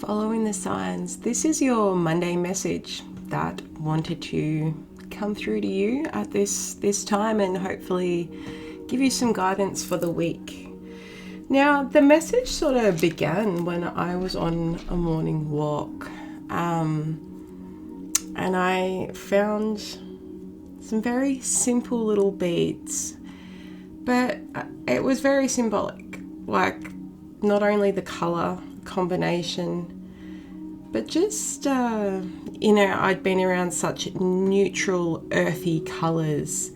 Following the signs, this is your Monday message that wanted to come through to you at this time and hopefully give you some guidance for the week. Now, the message sort of began when I was on a morning walk, and I found some very simple little beads, but it was very symbolic, like not only the color combination, but just I'd been around such neutral earthy colors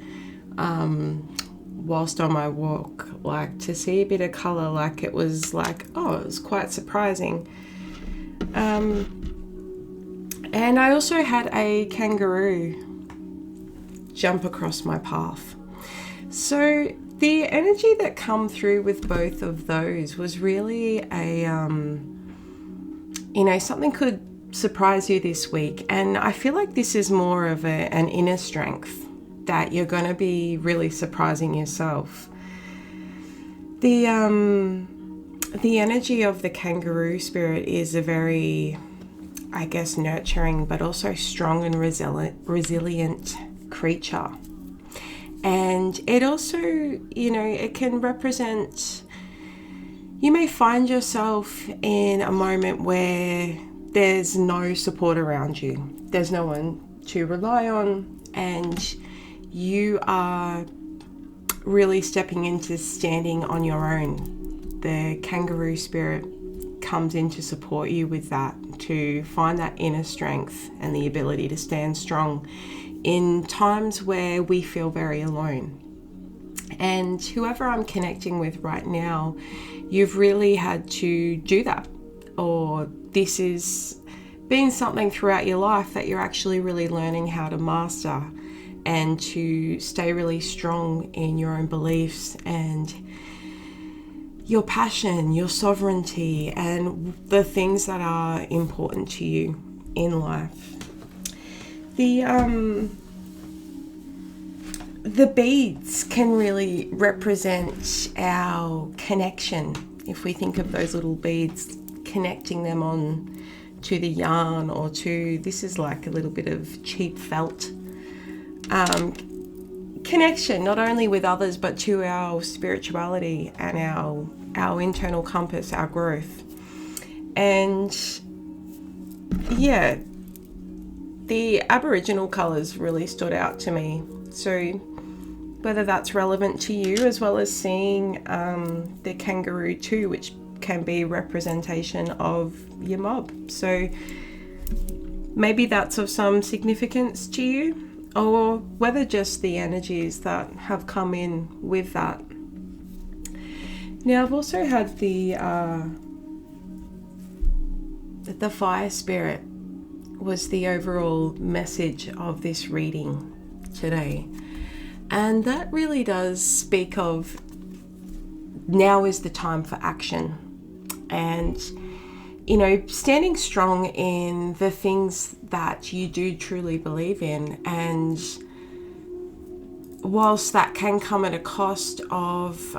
whilst on my walk, like to see a bit of color, like it was quite surprising. And I also had a kangaroo jump across my path. So the energy that come through with both of those was really something could surprise you this week. And I feel like this is more of an inner strength that you're going to be really surprising yourself. The energy of the kangaroo spirit is a very, nurturing, but also strong and resilient creature. And it also, it can represent, you may find yourself in a moment where there's no support around you. There's no one to rely on, and you are really stepping into standing on your own. The kangaroo spirit comes in to support you with that, to find that inner strength and the ability to stand strong in times where we feel very alone. And whoever I'm connecting with right now, you've really had to do that, or this is been something throughout your life that you're actually really learning how to master and to stay really strong in your own beliefs and your passion, your sovereignty, and the things that are important to you in life. The beads can really represent our connection. If we think of those little beads, connecting them on to the yarn, or to, this is like a little bit of cheap felt connection, not only with others, but to our spirituality and our internal compass, our growth. And yeah, the Aboriginal colours really stood out to me. So whether that's relevant to you, as well as seeing the kangaroo too, which can be representation of your mob. So maybe that's of some significance to you, or whether just the energies that have come in with that. Now, I've also had the fire spirit was the overall message of this reading today. And that really does speak of, now is the time for action. And, standing strong in the things that you do truly believe in. And whilst that can come at a cost of,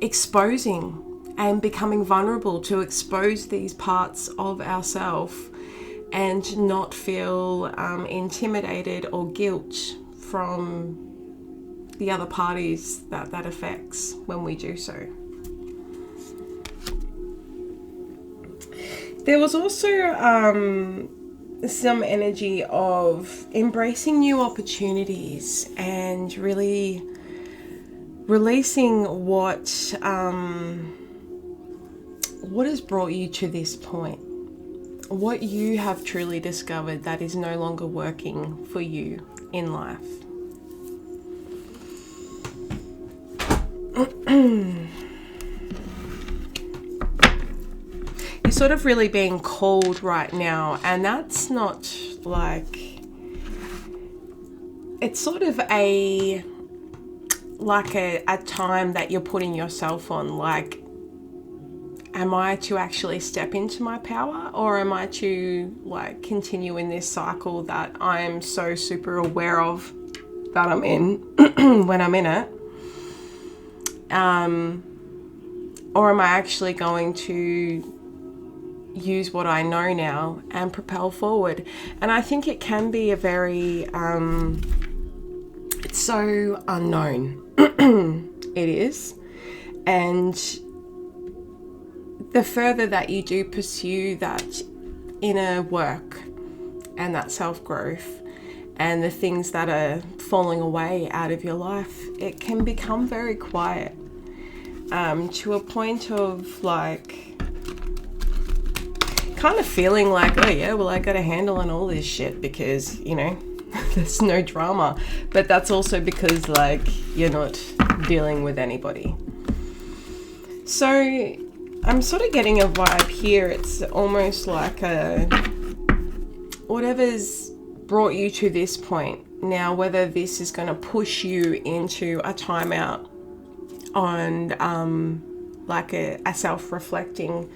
exposing and becoming vulnerable, to expose these parts of ourselves and not feel intimidated or guilt from the other parties that affects when we do so. There was also some energy of embracing new opportunities and really releasing what has brought you to this point, what you have truly discovered that is no longer working for you in life. You're sort of really being called right now, and that's not like, it's sort of a time that you're putting yourself on, like, am I to actually step into my power, or am I to continue in this cycle that I am so super aware of that I'm in when I'm in it? Or am I actually going to use what I know now and propel forward. And I think it can be a very, it's so unknown. It is. And the further that you do pursue that inner work and that self-growth and the things that are falling away out of your life, it can become very quiet, to a point of like kind of feeling like, oh yeah, well, I got a handle on all this shit because, you know, there's no drama. But that's also because like you're not dealing with anybody. So I'm sort of getting a vibe here. It's almost like whatever's brought you to this point now, whether this is going to push you into a timeout on like a self-reflecting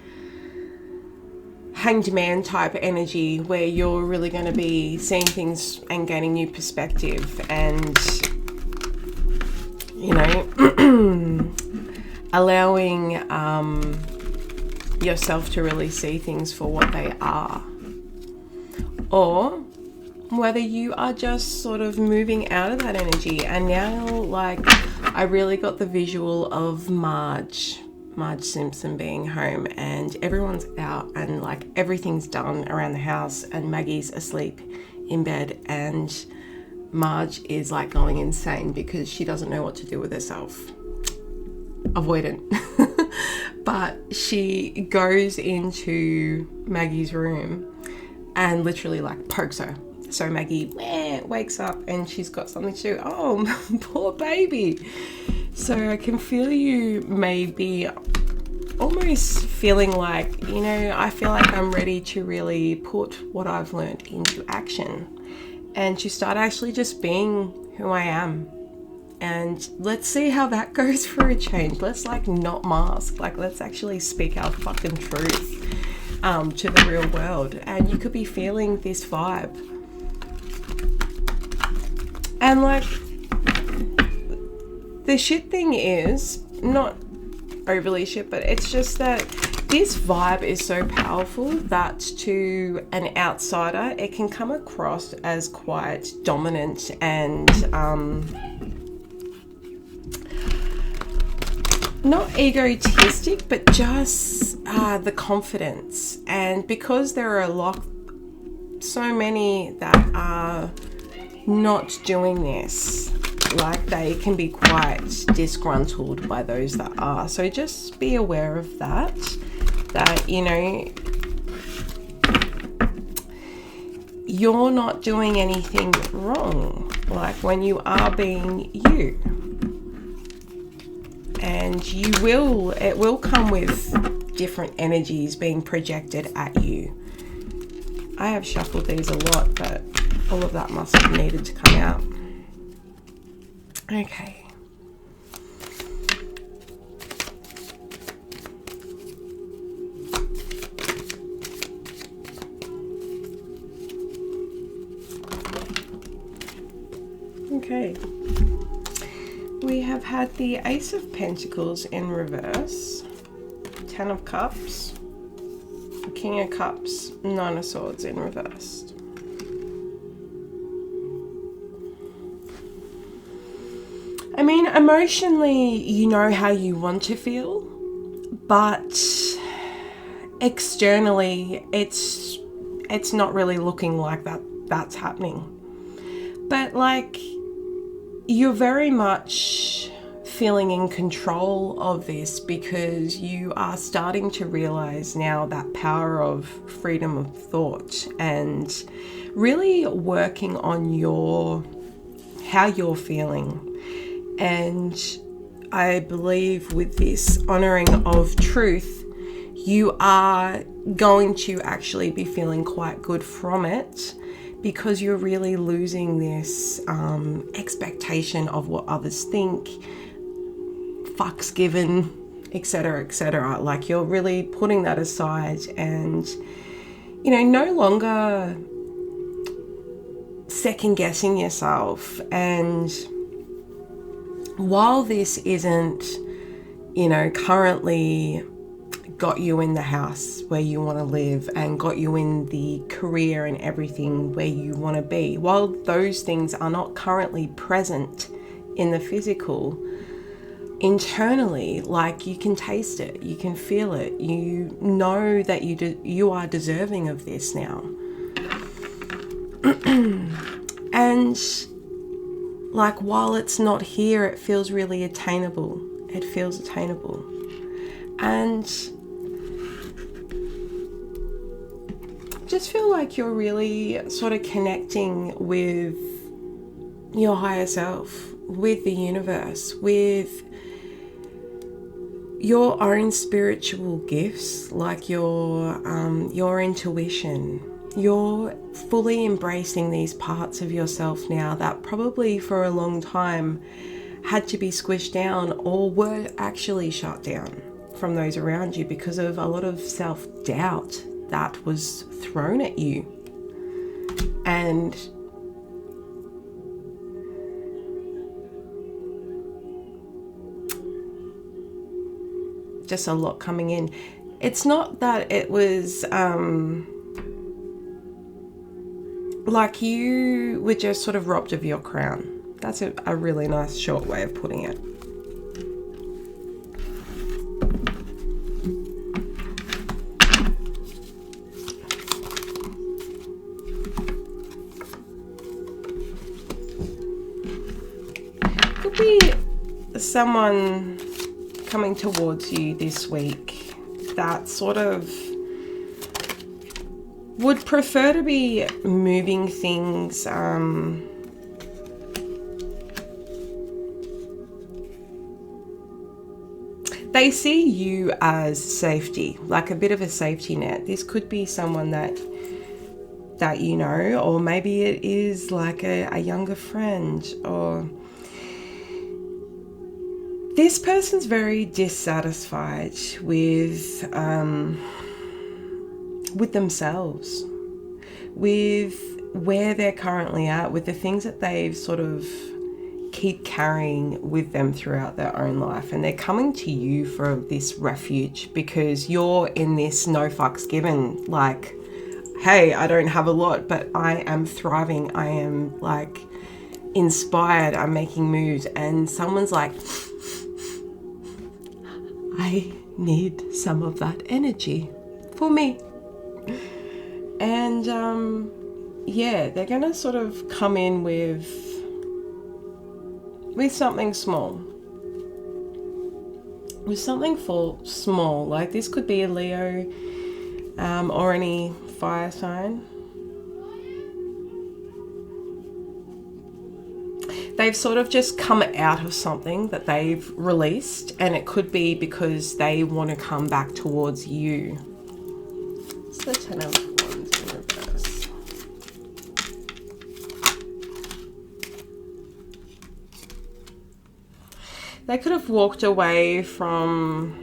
hanged man type energy where you're really going to be seeing things and gaining new perspective and, you know, allowing yourself to really see things for what they are. Or whether you are just sort of moving out of that energy. And now, like, I really got the visual of Marge Simpson being home and everyone's out and like everything's done around the house and Maggie's asleep in bed and Marge is like going insane because she doesn't know what to do with herself. Avoidant. But she goes into Maggie's room and literally like pokes her. So Maggie wakes up and she's got something to do. Oh, poor baby. So I can feel you maybe almost feeling like, you know, I feel like I'm ready to really put what I've learned into action and to start actually just being who I am. And let's see how that goes for a change. Let's like not mask, like let's actually speak our fucking truth to the real world. And you could be feeling this vibe. And like, the shit thing is, not overly shit, but it's just that this vibe is so powerful that to an outsider, it can come across as quite dominant and not egotistic, but just the confidence. And because there are so many that are not doing this, like they can be quite disgruntled by those that are. So just be aware of that, you know, you're not doing anything wrong, like when you are being you. And it will come with different energies being projected at you. I have shuffled these a lot, but all of that must have needed to come out. Okay. Okay. We have had the Ace of Pentacles in reverse, Ten of Cups, King of Cups, Nine of Swords in reverse. I mean, emotionally, you know how you want to feel, but externally, it's not really looking like that's happening. But like, you're very much feeling in control of this because you are starting to realize now that power of freedom of thought and really working on how you're feeling. And I believe with this honoring of truth, you are going to actually be feeling quite good from it because you're really losing this expectation of what others think, fucks given, etc., etc. Like you're really putting that aside and, you know, no longer second guessing yourself. And while this isn't, you know, currently got you in the house where you want to live and got you in the career and everything where you want to be. While those things are not currently present in the physical, internally, like, you can taste it, you can feel it, you know that you are deserving of this now. And like, while it's not here, it feels really attainable. It feels attainable. And just feel like you're really sort of connecting with your higher self, with the universe, with your own spiritual gifts, like your intuition. You're fully embracing these parts of yourself now that probably for a long time had to be squished down or were actually shut down from those around you because of a lot of self-doubt that was thrown at you. And just a lot coming in. It's not that it was like you were just sort of robbed of your crown. That's a really nice short way of putting it. Could be someone coming towards you this week that sort of would prefer to be moving things they see you as safety, like a bit of a safety net. This could be someone that you know, or maybe it is like a younger friend, or this person's very dissatisfied with themselves, with where they're currently at, with the things that they've sort of keep carrying with them throughout their own life. And they're coming to you for this refuge because you're in this no fucks given, like, hey, I don't have a lot, but I am thriving. I am like inspired. I'm making moves. And someone's like, I need some of that energy for me. And yeah, they're gonna sort of come in with something small, with something small. Like, this could be a Leo or any fire sign. They've sort of just come out of something that they've released, and it could be because they want to come back towards you. It's the 10 of Wands in reverse. They could have walked away from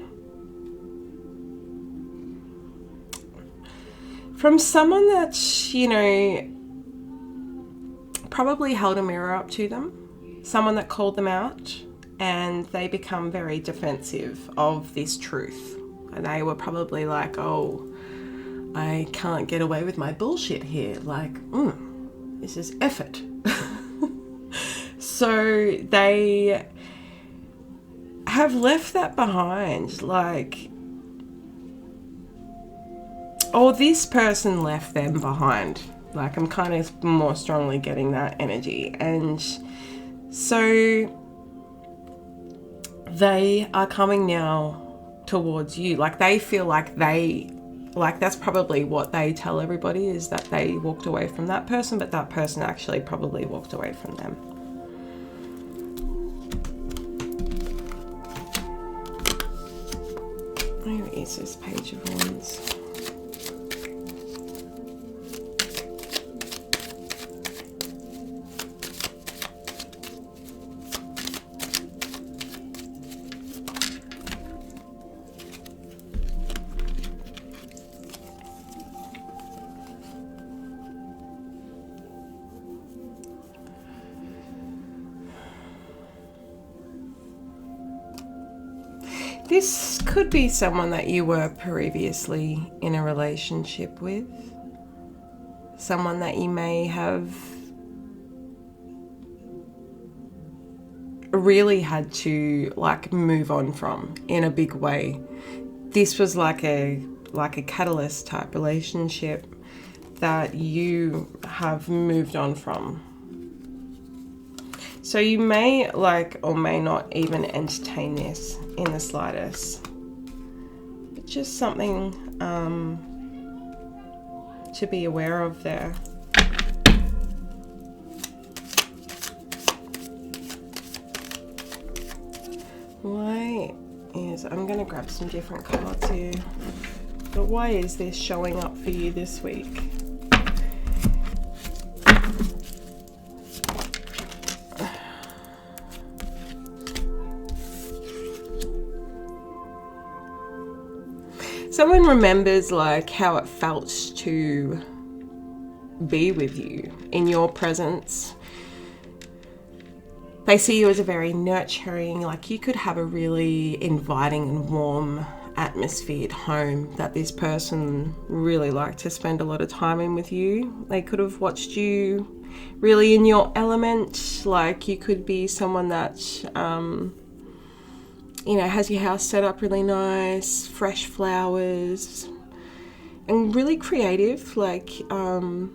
someone that, you know, probably held a mirror up to them. Someone that called them out, and they become very defensive of this truth. And they were probably like, oh, I can't get away with my bullshit here. Like, this is effort. So they have left that behind, like, or this person left them behind. Like, I'm kind of more strongly getting that energy. And so they are coming now towards you. Like, they feel like that's probably what they tell everybody, is that they walked away from that person, but that person actually probably walked away from them. Where is this Page of Wands? This could be someone that you were previously in a relationship with. Someone that you may have really had to like move on from in a big way. This was like a catalyst type relationship that you have moved on from. So you may like or may not even entertain this in the slightest. But just something to be aware of there. Why is, I'm going to grab some different cards here, but why is this showing up for you this week? Someone remembers like how it felt to be with you in your presence. They see you as a very nurturing, like you could have a really inviting and warm atmosphere at home that this person really liked to spend a lot of time in with you. They could have watched you really in your element. Like you could be someone that, you know, has your house set up really nice, fresh flowers, and really creative, like, and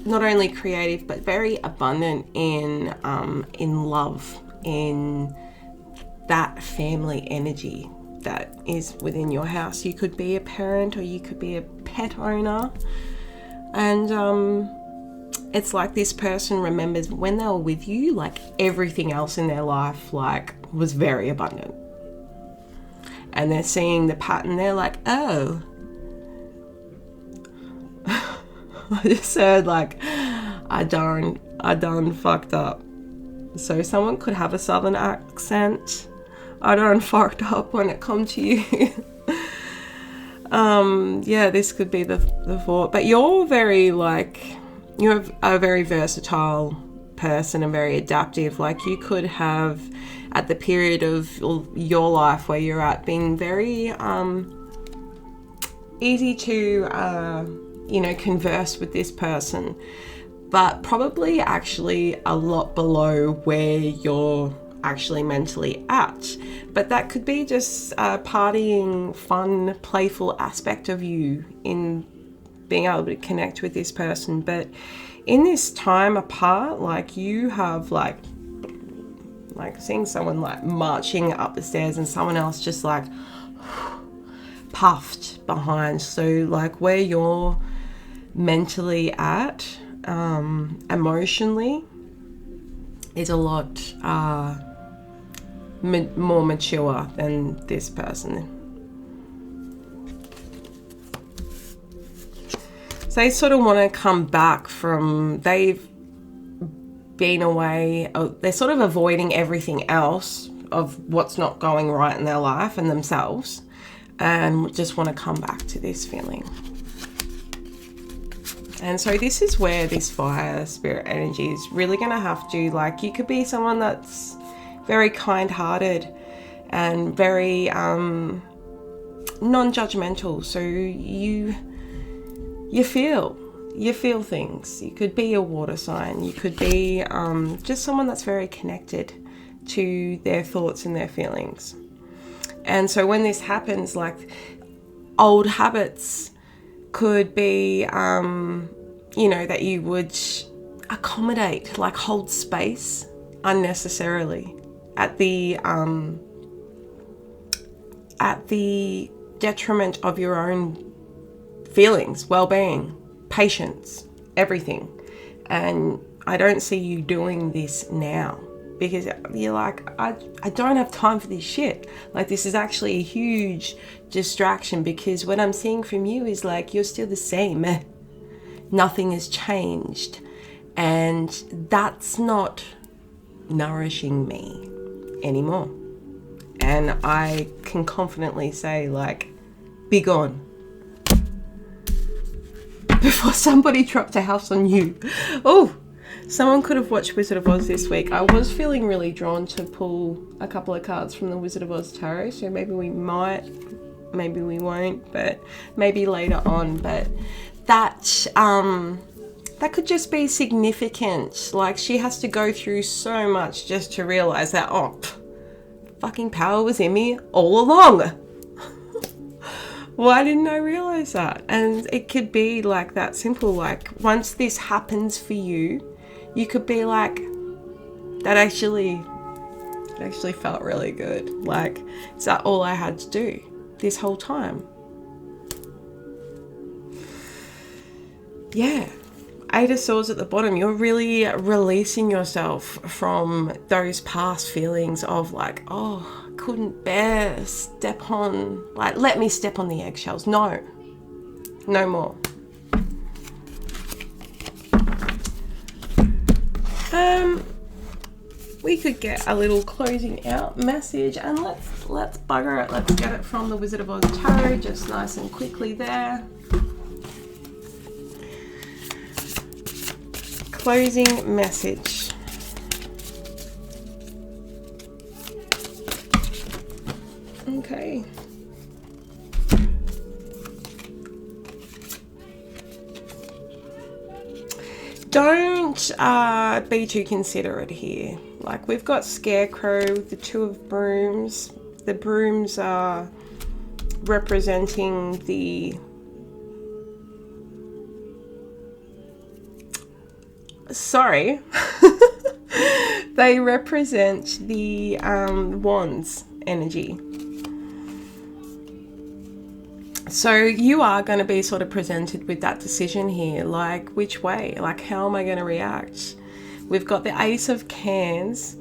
not only creative, but very abundant in love, in that family energy that is within your house. You could be a parent or you could be a pet owner. And it's like this person remembers when they were with you, like everything else in their life like was very abundant. And they're seeing the pattern, they're like, oh, I just heard like, I done fucked up. So someone could have a southern accent. I done fucked up when it comes to you. Yeah, this could be the thought. But you're very like, you're a very versatile person and very adaptive. Like you could have, at the period of your life where you're at, been very easy to you know, converse with this person, but probably actually a lot below where you're actually mentally at. But that could be just a partying, fun, playful aspect of you in being able to connect with this person. But in this time apart, like you have like seeing someone like marching up the stairs and someone else just like puffed behind. So like where you're mentally at, emotionally, is a lot more mature than this person. So they sort of want to come back from, they've been away, they're sort of avoiding everything else of what's not going right in their life and themselves, and just want to come back to this feeling. And so this is where this fire spirit energy is really going to have to, like, you could be someone that's very kind-hearted and very non-judgmental. So you feel things. You could be a water sign. You could be just someone that's very connected to their thoughts and their feelings. And so when this happens, like old habits could be, you know, that you would accommodate, like hold space unnecessarily at the detriment of your own feelings, well-being, patience, everything. And I don't see you doing this now, because you're like, I don't have time for this shit. Like, this is actually a huge distraction, because what I'm seeing from you is like, you're still the same. Nothing has changed. And that's not nourishing me anymore. And I can confidently say, like, be gone. Before somebody dropped a house on you. Oh, Someone could have watched Wizard of Oz this week. I was feeling really drawn to pull a couple of cards from the Wizard of Oz tarot, so maybe we might, maybe we won't, but maybe later on. But that could just be significant. Like, she has to go through so much just to realize that, oh, fucking power was in me all along. Why didn't I realize that? And it could be like that simple. Like, once this happens for you, you could be like, that actually felt really good. Like, is that all I had to do this whole time? Yeah. 8 of Swords at the bottom. You're really releasing yourself from those past feelings of like, oh, I couldn't bear step on, like, let me step on the eggshells. No. No more. We could get a little closing out message, and let's bugger it. Let's get it from the Wizard of Oz tarot, just nice and quickly there. Closing message. Okay. Don't be too considerate here. Like, we've got Scarecrow with the 2 of Brooms. The brooms are representing the... Sorry. They represent the Wands energy. So you are going to be sort of presented with that decision here, like, which way? Like, how am I going to react? We've got the Ace of Cans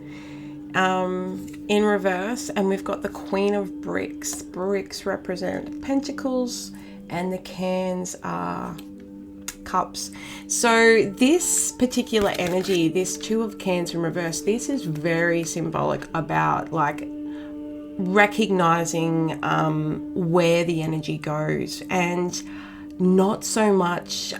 in reverse, and we've got the Queen of Bricks. Bricks represent Pentacles, and the cans are Cups. So this particular energy, this 2 of Cans in reverse, this is very symbolic about, like, recognizing where the energy goes, and not so much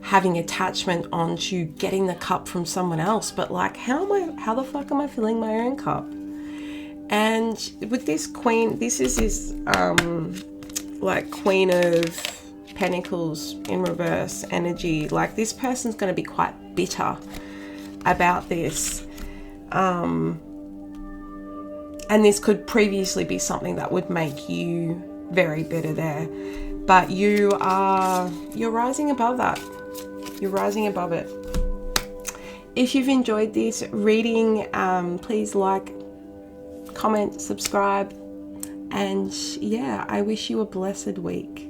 having attachment onto getting the cup from someone else, but like, how the fuck am I filling my own cup? And with this Queen, this is this like Queen of Pentacles in reverse energy. Like, this person's going to be quite bitter about this. And this could previously be something that would make you very bitter there. But you're rising above that. You're rising above it. If you've enjoyed this reading, please like, comment, subscribe. And yeah, I wish you a blessed week.